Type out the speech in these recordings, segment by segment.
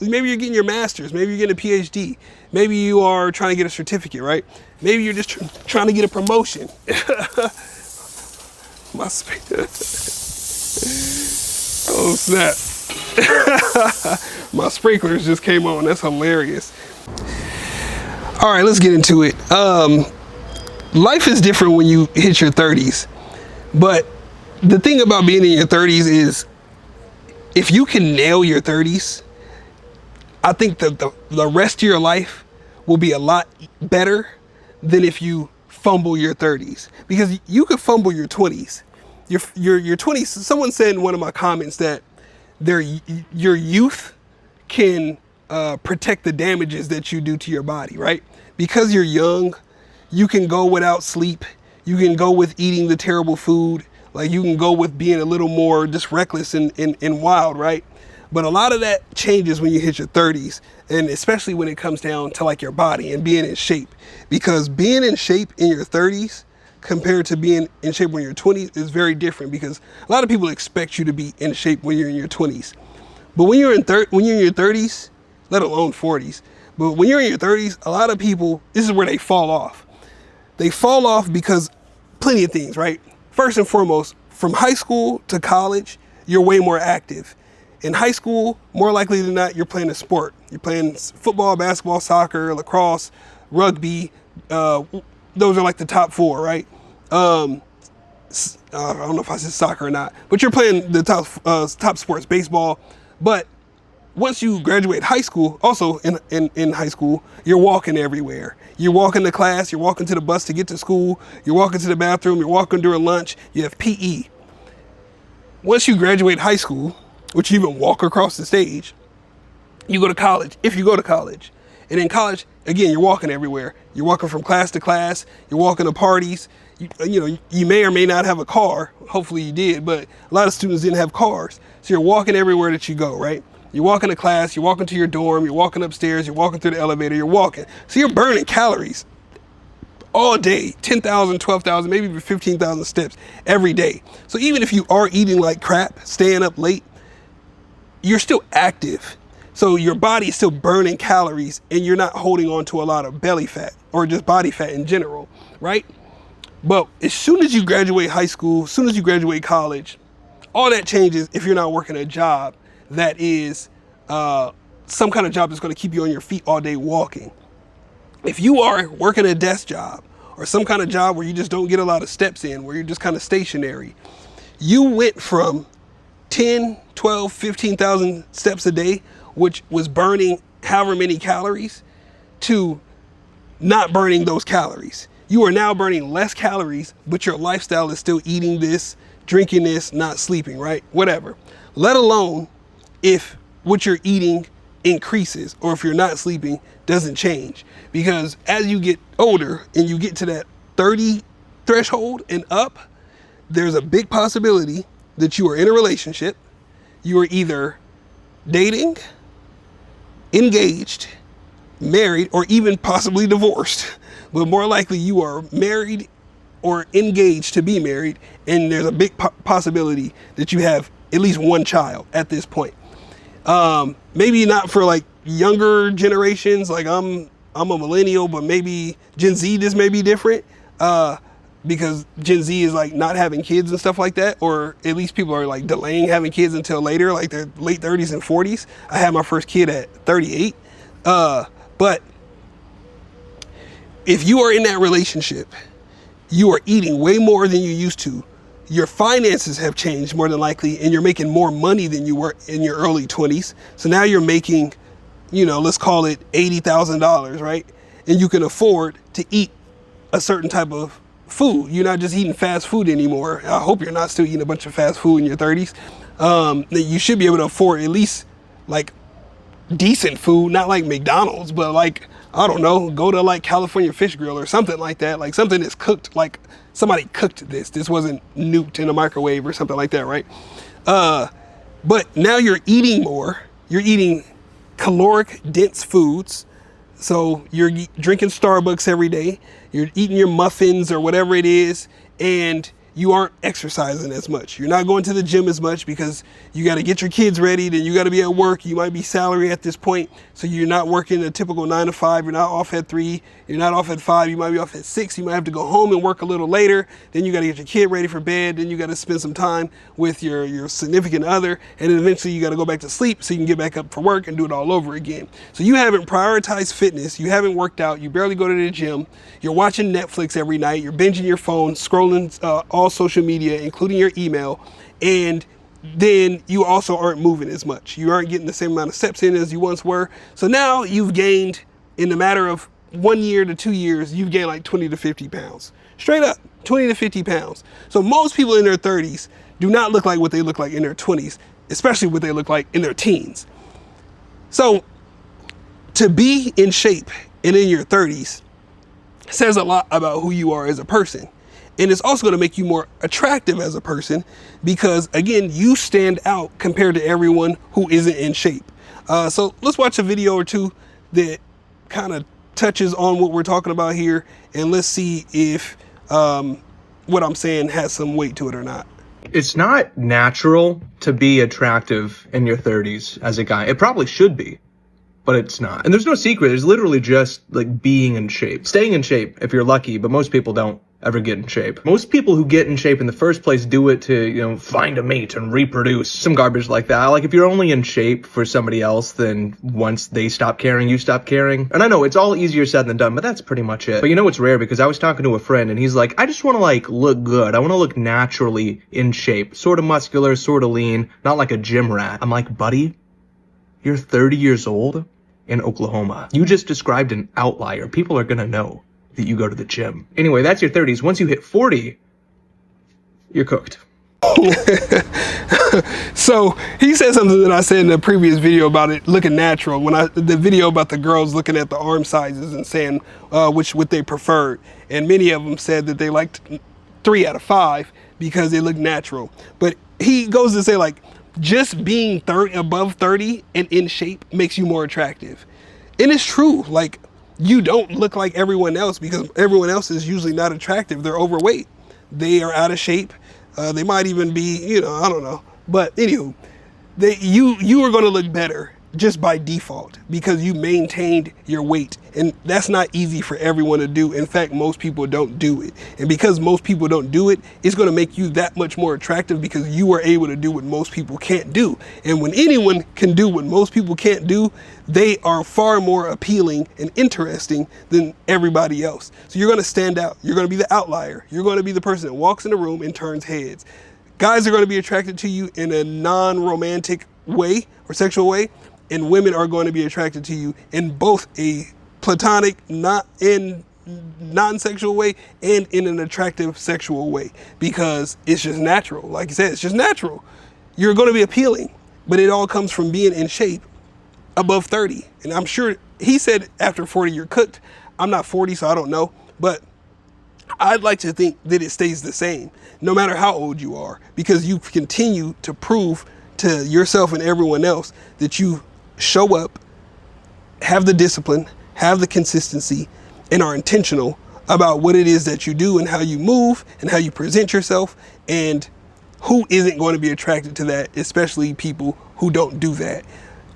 Maybe you're getting your master's. Maybe you're getting a PhD. Maybe you are trying to get a certificate, right? Maybe you're just trying to get a promotion. Oh, snap. My sprinklers just came on. That's hilarious. All right, let's get into it. Life is different when you hit your 30s. But the thing about being in your 30s is if you can nail your 30s, I think the rest of your life will be a lot better than if you fumble your 30s. Because you could fumble your 20s. Your 20s, someone said in one of my comments that your youth can protect the damages that you do to your body, right? Because you're young, you can go without sleep. You can go with eating the terrible food. Like you can go with being a little more just reckless and wild, right? But a lot of that changes when you hit your 30s, and especially when it comes down to like your body and being in shape. Because being in shape in your 30s compared to being in shape when you're 20s is very different, because a lot of people expect you to be in shape when you're in your 20s. But when you're in your 30s, let alone 40s, but when you're in your 30s, a lot of people, this is where they fall off. They fall off because plenty of things, right? First and foremost, from high school to college, you're way more active. In high school, more likely than not, you're playing a sport. You're playing football, basketball, soccer, lacrosse, rugby. Those are like the top four, right? I don't know if I said soccer or not, but you're playing the top sports, baseball. But once you graduate high school, also in high school, you're walking everywhere. You're walking to class, you're walking to the bus to get to school, you're walking to the bathroom, you're walking during lunch, you have PE. Once you graduate high school, which you even walk across the stage, you go to college, if you go to college. And in college, again, you're walking everywhere. You're walking from class to class, you're walking to parties. You may or may not have a car. Hopefully you did, but a lot of students didn't have cars. So you're walking everywhere that you go, right? You're walking to class, you're walking to your dorm, you're walking upstairs, you're walking through the elevator, you're walking. So you're burning calories all day, 10,000, 12,000, maybe even 15,000 steps every day. So even if you are eating like crap, staying up late, you're still active. So your body is still burning calories and you're not holding on to a lot of belly fat or just body fat in general, right? But as soon as you graduate high school, as soon as you graduate college, all that changes if you're not working a job that is some kind of job that's going to keep you on your feet all day walking. If you are working a desk job or some kind of job where you just don't get a lot of steps in, where you're just kind of stationary, you went from 10, 12, 15,000 steps a day, which was burning however many calories, to not burning those calories. You are now burning less calories, but your lifestyle is still eating this, drinking this, not sleeping, right? Whatever. Let alone if what you're eating increases or if you're not sleeping doesn't change. Because as you get older and you get to that 30 threshold and up, there's a big possibility that you are in a relationship. You are either dating, engaged, married, or even possibly divorced. But more likely you are married or engaged to be married, and there's a big possibility that you have at least one child at this point. Maybe not for like younger generations, like I'm a millennial, but maybe Gen Z, this may be different, because Gen Z is like not having kids and stuff like that, or at least people are like delaying having kids until later, like their late 30s and 40s. I had my first kid at 38. But if you are in that relationship, you are eating way more than you used to. Your finances have changed more than likely, and you're making more money than you were in your early 20s. So now you're making, let's call it $80,000, right? And you can afford to eat a certain type of food. You're not just eating fast food anymore. I hope you're not still eating a bunch of fast food in your 30s. You should be able to afford at least like decent food, not like McDonald's, but like, I don't know, go to like California Fish Grill or something like that, like something that's cooked, like somebody cooked this. This wasn't nuked in a microwave or something like that, right? But now you're eating more. You're eating caloric dense foods. So you're drinking Starbucks every day. You're eating your muffins or whatever it is, and you aren't exercising as much. You're not going to the gym as much because you got to get your kids ready, then you got to be at work. You might be salary at this point, so you're not working a typical 9 to 5. You're not off at 3. You're not off at 5. You might be off at 6. You might have to go home and work a little later. Then you got to get your kid ready for bed. Then you got to spend some time with your significant other, and then eventually you got to go back to sleep so you can get back up for work and do it all over again. So you haven't prioritized fitness. You haven't worked out. You barely go to the gym. You're watching Netflix every night. You're binging your phone, scrolling all social media, including your email, and then you also aren't moving as much. You aren't getting the same amount of steps in as you once were. So now you've gained, in the matter of 1 year to 2 years, you've gained like 20 to 50 pounds. Straight up, 20 to 50 pounds. So most people in their 30s do not look like what they look like in their 20s, especially what they look like in their teens. So to be in shape and in your 30s says a lot about who you are as a person. And it's also going to make you more attractive as a person because, again, you stand out compared to everyone who isn't in shape. So let's watch a video or two that kind of touches on what we're talking about here, and let's see if what I'm saying has some weight to it or not. It's not natural to be attractive in your 30s as a guy. It probably should be, but it's not. And there's no secret. It's literally just like being in shape, staying in shape if you're lucky, but most people don't ever get in shape. Most people who get in shape in the first place do it to, find a mate and reproduce, some garbage like that. Like if you're only in shape for somebody else, then once they stop caring, you stop caring. And I know it's all easier said than done, but that's pretty much it. But it's rare because I was talking to a friend and he's like, I just want to look good. I want to look naturally in shape, sort of muscular, sort of lean, not like a gym rat. I'm like, buddy, you're 30 years old in Oklahoma. You just described an outlier. People are gonna know that you go to the gym. Anyway, that's your 30s. Once you hit 40, you're cooked. So he said something that I said in the previous video about it looking natural. The video about the girls looking at the arm sizes and saying what they preferred, and many of them said that they liked 3 out of 5 because they look natural. But he goes to say just being above 30 and in shape makes you more attractive, and it's true. You don't look like everyone else because everyone else is usually not attractive. They're overweight. They are out of shape. They might even be, I don't know. But anywho, you are going to look better just by default because you maintained your weight. And that's not easy for everyone to do. In fact, most people don't do it. And because most people don't do it, it's going to make you that much more attractive because you are able to do what most people can't do. And when anyone can do what most people can't do, they are far more appealing and interesting than everybody else. So you're going to stand out. You're going to be the outlier. You're going to be the person that walks in the room and turns heads. Guys are going to be attracted to you in a non-romantic way or sexual way, and women are going to be attracted to you in both a platonic, non-sexual way and in an attractive sexual way because it's just natural. Like you said, it's just natural. You're going to be appealing, but it all comes from being in shape above 30. And I'm sure he said after 40 you're cooked. I'm not 40, so I don't know, but I'd like to think that it stays the same no matter how old you are because you continue to prove to yourself and everyone else that you show up, have the discipline, have the consistency, and are intentional about what it is that you do and how you move and how you present yourself, and who isn't going to be attracted to that, especially people who don't do that.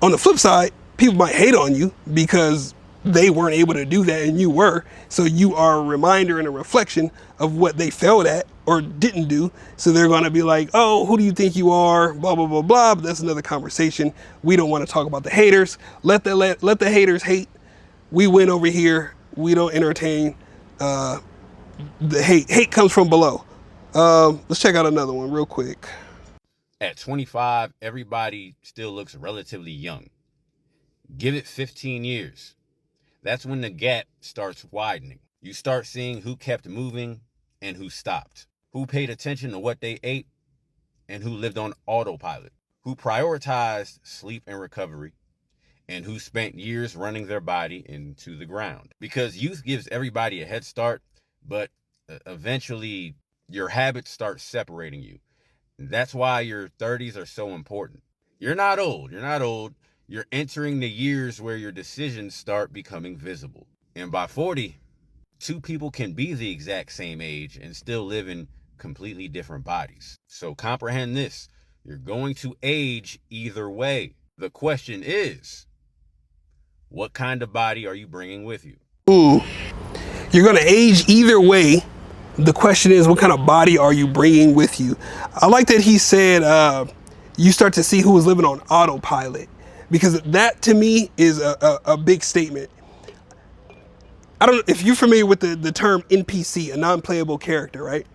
On the flip side, people might hate on you because they weren't able to do that and you were. So you are a reminder and a reflection of what they failed at or didn't do. So they're going to be like, oh, who do you think you are? Blah, blah, blah, blah. But that's another conversation. We don't want to talk about the haters. Let the haters hate. We win over here. We don't entertain the hate. Hate comes from below. Let's check out another one real quick. At 25, everybody still looks relatively young. Give it 15 years. That's when the gap starts widening. You start seeing who kept moving and who stopped, who paid attention to what they ate and who lived on autopilot, who prioritized sleep and recovery, and who spent years running their body into the ground. Because youth gives everybody a head start, but eventually your habits start separating you. That's why your 30s are so important. You're not old. You're entering the years where your decisions start becoming visible. And by 40, two people can be the exact same age and still live in completely different bodies. So comprehend this. You're going to age either way. The question is, what kind of body are you bringing with you? You're going to age either way. The question is, what kind of body are you bringing with you? I like that he said you start to see who is living on autopilot, because that to me is a big statement. I don't know if you're familiar with the term NPC, a non-playable character, right?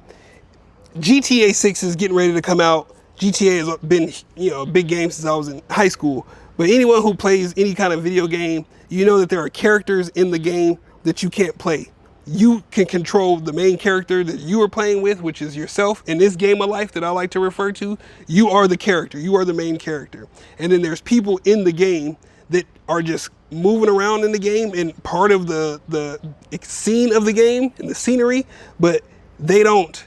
GTA 6 is getting ready to come out. GTA has been, a big game since I was in high school. But anyone who plays any kind of video game, you know that there are characters in the game that you can't play. You can control the main character that you are playing with, which is yourself. In this game of life that I like to refer to, you are the character. You are the main character. And then there's people in the game that are just moving around in the game and part of the scene of the game and the scenery, but they don't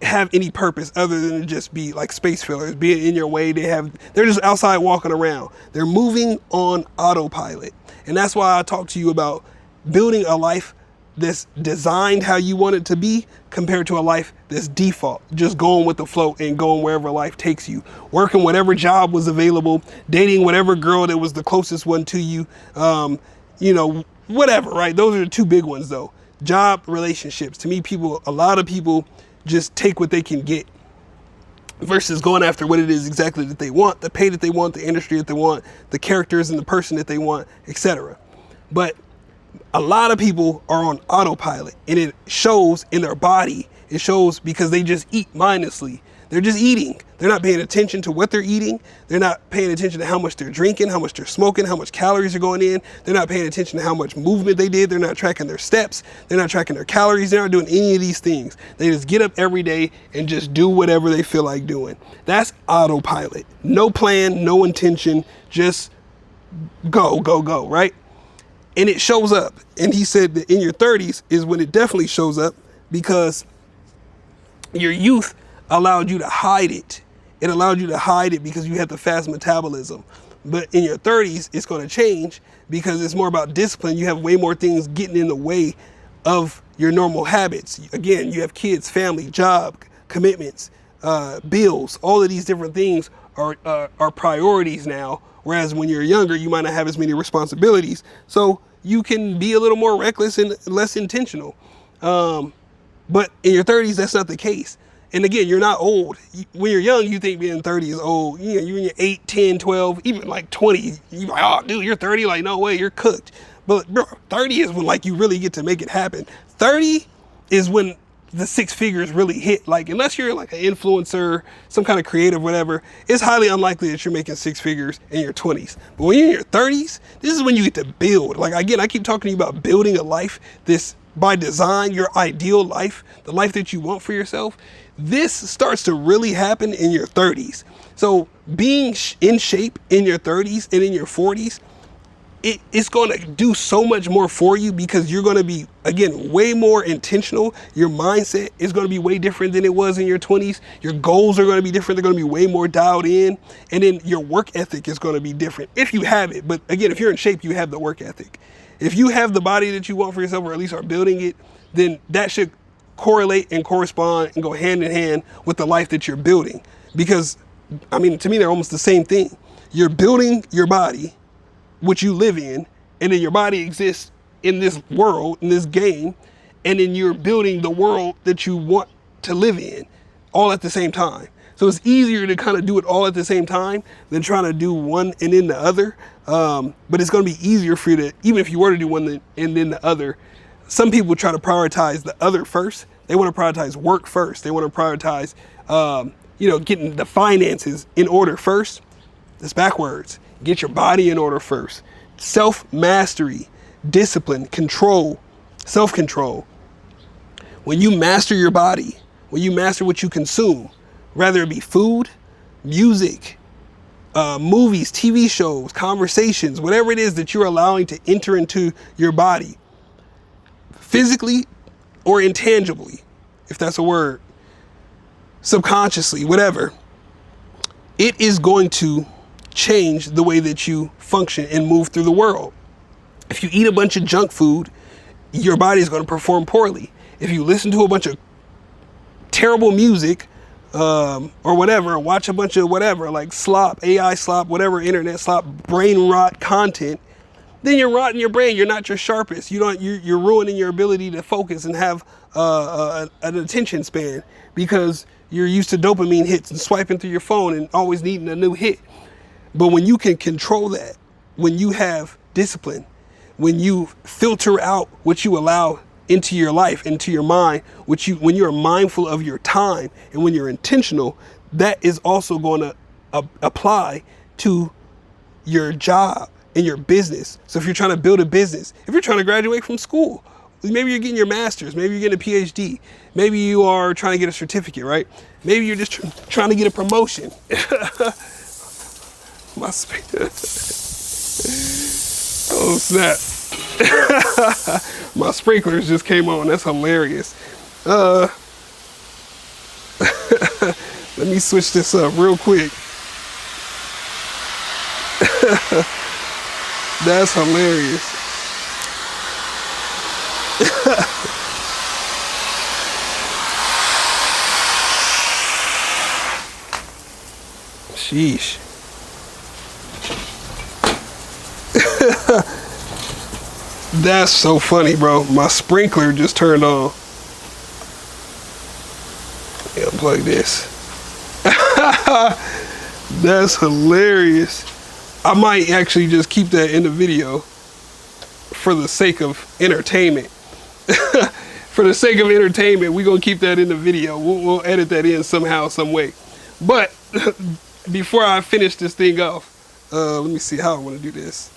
have any purpose other than to just be like space fillers, being in your way. They're just outside walking around. They're moving on autopilot. And that's why I talk to you about building a life that's designed how you want it to be compared to a life that's default, just going with the flow and going wherever life takes you, working whatever job was available, dating whatever girl that was the closest one to you, whatever, right? Those are the two big ones though. Job, relationships. To me, a lot of people just take what they can get versus going after what it is exactly that they want, the pay that they want, the industry that they want, the characters and the person that they want, etc. But a lot of people are on autopilot, and it shows in their body. It shows because they just eat mindlessly. They're just eating. They're not paying attention to what they're eating. They're not paying attention to how much they're drinking, how much they're smoking, how much calories are going in. They're not paying attention to how much movement they did. They're not tracking their steps. They're not tracking their calories. They're not doing any of these things. They just get up every day and just do whatever they feel like doing. That's autopilot. No plan, no intention, just go, right? And it shows up. And he said that in your 30s is when it definitely shows up, because your youth allowed you to hide it. It allowed you to hide it because you had the fast metabolism. But in your 30s, it's going to change because it's more about discipline. You have way more things getting in the way of your normal habits. Again, you have kids, family, job, commitments, bills. All of these different things are priorities now. Whereas when you're younger, you might not have as many responsibilities. So you can be a little more reckless and less intentional. But in your 30s, that's not the case. And again, you're not old. When you're young, you think being 30 is old. You're in your 8, 10, 12, even like 20. You're like, oh, dude, you're 30? Like, no way, you're cooked. But bro, 30 is when like you really get to make it happen. 30 is when the 6 figures really hit. Like, unless you're like an influencer, some kind of creative, whatever, it's highly unlikely that you're making 6 figures in your 20s. But when you're in your 30s, this is when you get to build. Like, again, I keep talking to you about building a life this by design, your ideal life, the life that you want for yourself. This starts to really happen in your 30s. So being in shape in your 30s and in your 40s, it's going to do so much more for you because you're going to be, again, way more intentional. Your mindset is going to be way different than it was in your 20s. Your goals are going to be different. They're going to be way more dialed in. And then your work ethic is going to be different if you have it. But again, if you're in shape, you have the work ethic. If you have the body that you want for yourself, or at least are building it, then that should correlate and correspond and go hand in hand with the life that you're building. Because, I mean, to me, they're almost the same thing. You're building your body, which you live in, and then your body exists in this world, in this game, and then you're building the world that you want to live in all at the same time. So it's easier to kind of do it all at the same time than trying to do one and then the other. But it's going to be easier for you to, even if you were to do one and then the other. Some people try to prioritize the other first. They want to prioritize work first. They want to prioritize, getting the finances in order first. That's backwards. Get your body in order first. Self-mastery, discipline, control, self-control. When you master your body, when you master what you consume, whether it be food, music, movies, TV shows, conversations, whatever it is that you're allowing to enter into your body, physically or intangibly, if that's a word, subconsciously, whatever, it is going to change the way that you function and move through the world. If you eat a bunch of junk food, your body is going to perform poorly. If you listen to a bunch of terrible music, or whatever, or watch a bunch of whatever, like slop, AI slop, whatever, internet slop, brain rot content, then you're rotting your brain. You're not your sharpest. You're ruining your ability to focus and have an attention span, because you're used to dopamine hits and swiping through your phone and always needing a new hit. But when you can control that, when you have discipline, when you filter out what you allow into your life, into your mind, when you're mindful of your time and when you're intentional, that is also going to apply to your job and your business. So if you're trying to build a business, if you're trying to graduate from school, maybe you're getting your master's, maybe you're getting a PhD, maybe you are trying to get a certificate, right? Maybe you're just trying to get a promotion. Oh snap. My sprinklers just came on. That's hilarious. Let me switch this up real quick. That's hilarious. Sheesh. That's so funny, bro. My sprinkler just turned on. Yeah, unplug this. That's hilarious. I might actually just keep that in the video for the sake of entertainment. For the sake of entertainment, we're going to keep that in the video. We'll edit that in somehow, some way. But before I finish this thing off, let me see how I want to do this.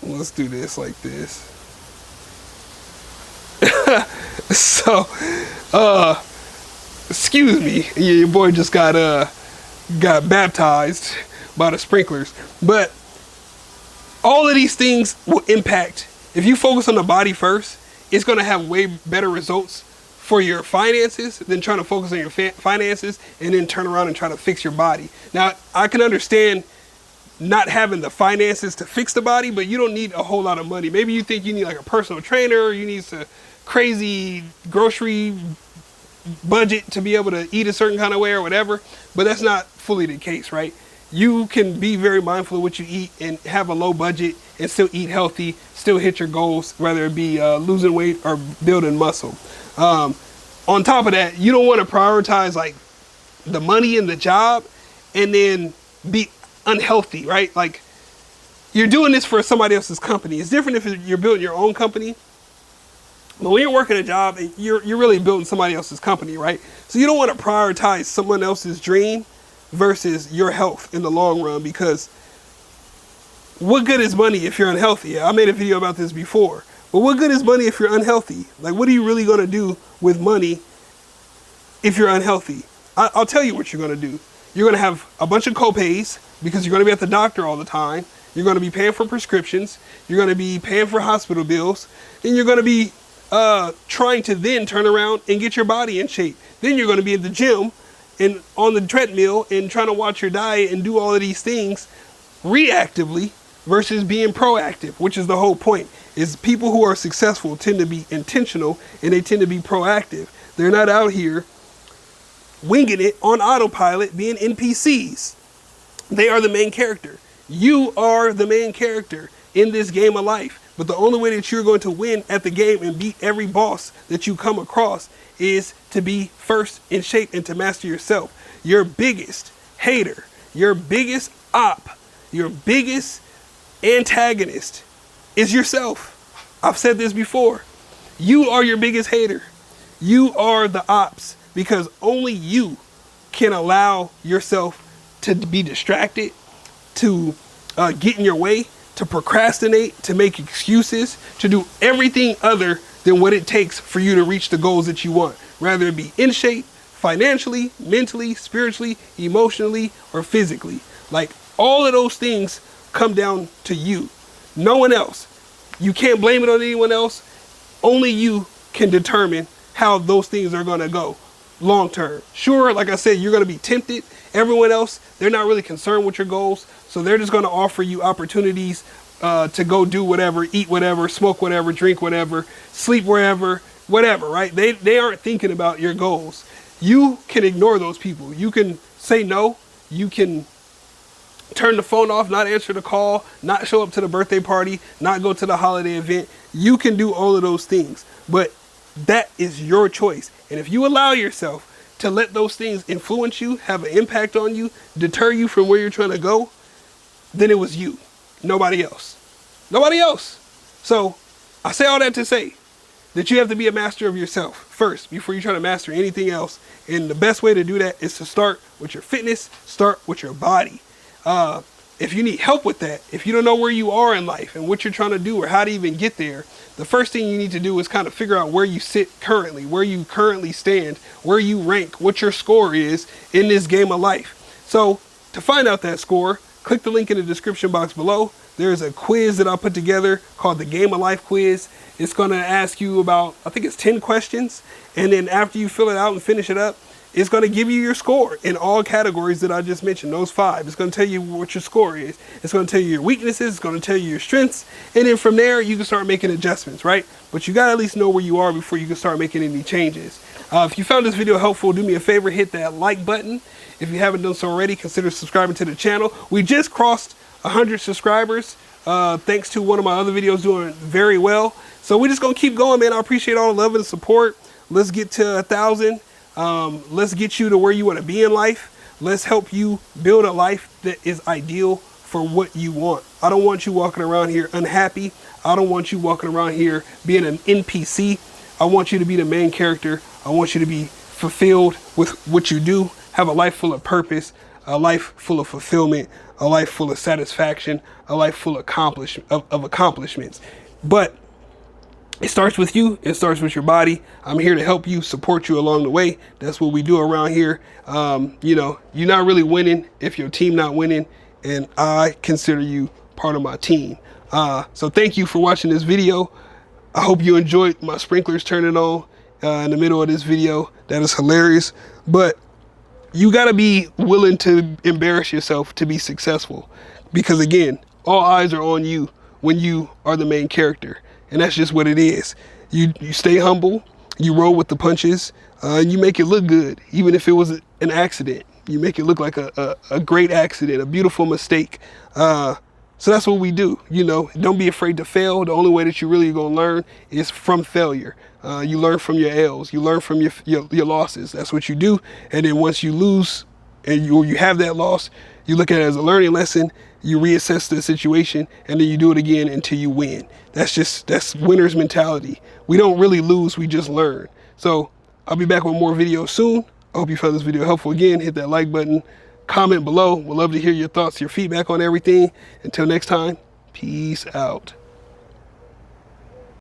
Let's do this like this. So, excuse me, your boy just got baptized by the sprinklers. But all of these things will impact. If you focus on the body first, it's going to have way better results for your finances than trying to focus on your finances and then turn around and try to fix your body. Now, I can understand not having the finances to fix the body, but you don't need a whole lot of money. Maybe you think you need like a personal trainer, you need a crazy grocery budget to be able to eat a certain kind of way or whatever, but that's not fully the case, right? You can be very mindful of what you eat and have a low budget and still eat healthy, still hit your goals, whether it be losing weight or building muscle. On top of that, you don't want to prioritize like the money and the job and then be unhealthy, right? Like, you're doing this for somebody else's company. It's different if you're building your own company, but when you're working a job, you're really building somebody else's company, right? So you don't want to prioritize someone else's dream versus your health in the long run, because what good is money if you're unhealthy? I made a video about this before, but what good is money if you're unhealthy? Like, what are you really going to do with money if you're unhealthy? I'll tell you what you're going to do. You're going to have a bunch of copays because you're going to be at the doctor all the time. You're going to be paying for prescriptions. You're going to be paying for hospital bills. And you're going to be trying to then turn around and get your body in shape. Then you're going to be at the gym and on the treadmill and trying to watch your diet and do all of these things reactively versus being proactive, which is the whole point. Is people who are successful tend to be intentional and they tend to be proactive. They're not out here winging it on autopilot, being NPCs. They are the main character. You are the main character in this game of life. But the only way that you're going to win at the game and beat every boss that you come across is to be first in shape and to master yourself. Your biggest hater, your biggest op, your biggest antagonist is yourself. I've said this before. You are your biggest hater. You are the ops, because only you can allow yourself to be distracted, to get in your way, to procrastinate, to make excuses, to do everything other than what it takes for you to reach the goals that you want, rather it be in shape, financially, mentally, spiritually, emotionally, or physically. Like, all of those things come down to you, no one else. You can't blame it on anyone else. Only you can determine how those things are going to go long term. Sure, like I said, you're going to be tempted. Everyone else, they're not really concerned with your goals, so they're just going to offer you opportunities to go do whatever, eat whatever, smoke whatever, drink whatever, sleep wherever, whatever, right? They aren't thinking about your goals. You can ignore those people. You can say no. You can turn the phone off, not answer the call, not show up to the birthday party, not go to the holiday event. You can do all of those things, but that is your choice. And if you allow yourself to let those things influence you, have an impact on you, deter you from where you're trying to go, then it was you, nobody else. Nobody else. So I say all that to say that you have to be a master of yourself first before you try to master anything else. And the best way to do that is to start with your fitness, start with your body. If you need help with that, if you don't know where you are in life and what you're trying to do or how to even get there, the first thing you need to do is kind of figure out where you sit currently, where you currently stand, where you rank, what your score is in this game of life. So to find out that score, click the link in the description box below. There's a quiz that I put together called the Game of Life quiz. It's going to ask you about, I think it's 10 questions. And then after you fill it out and finish it up, it's going to give you your score in all categories that I just mentioned, those 5. It's going to tell you what your score is. It's going to tell you your weaknesses. It's going to tell you your strengths. And then from there, you can start making adjustments, right? But you got to at least know where you are before you can start making any changes. If you found this video helpful, do me a favor, hit that like button. If you haven't done so already, consider subscribing to the channel. We just crossed 100 subscribers, thanks to one of my other videos doing very well. So we're just going to keep going, man. I appreciate all the love and support. Let's get to 1,000. Let's get you to where you want to be in life. Let's help you build a life that is ideal for what you want. I don't want you walking around here unhappy. I don't want you walking around here being an NPC. I want you to be the main character. I want you to be fulfilled with what you do, have a life full of purpose, a life full of fulfillment, a life full of satisfaction, a life full of accomplishments. But it starts with you. It starts with your body. I'm here to help you, support you along the way. That's what we do around here. You know, you're not really winning if your team not winning, and I consider you part of my team. So thank you for watching this video. I hope you enjoyed my sprinklers turning on in the middle of this video. That is hilarious. But you got to be willing to embarrass yourself to be successful, because again, all eyes are on you when you are the main character. And that's just what it is. You stay humble, you roll with the punches, and you make it look good, even if it was an accident. You make it look like a great accident, a beautiful mistake. So that's what we do. You know, don't be afraid to fail. The only way that you really gonna learn is from failure. You learn from your L's. You learn from your losses. That's what you do. And then once you lose and you have that loss, you look at it as a learning lesson. You reassess the situation, and then you do it again until you win. That's winner's mentality. We don't really lose, we just learn. So I'll be back with more videos soon. I hope you found this video helpful. Again, hit that like button, comment below. We'd love to hear your thoughts, your feedback on everything. Until next time, peace out.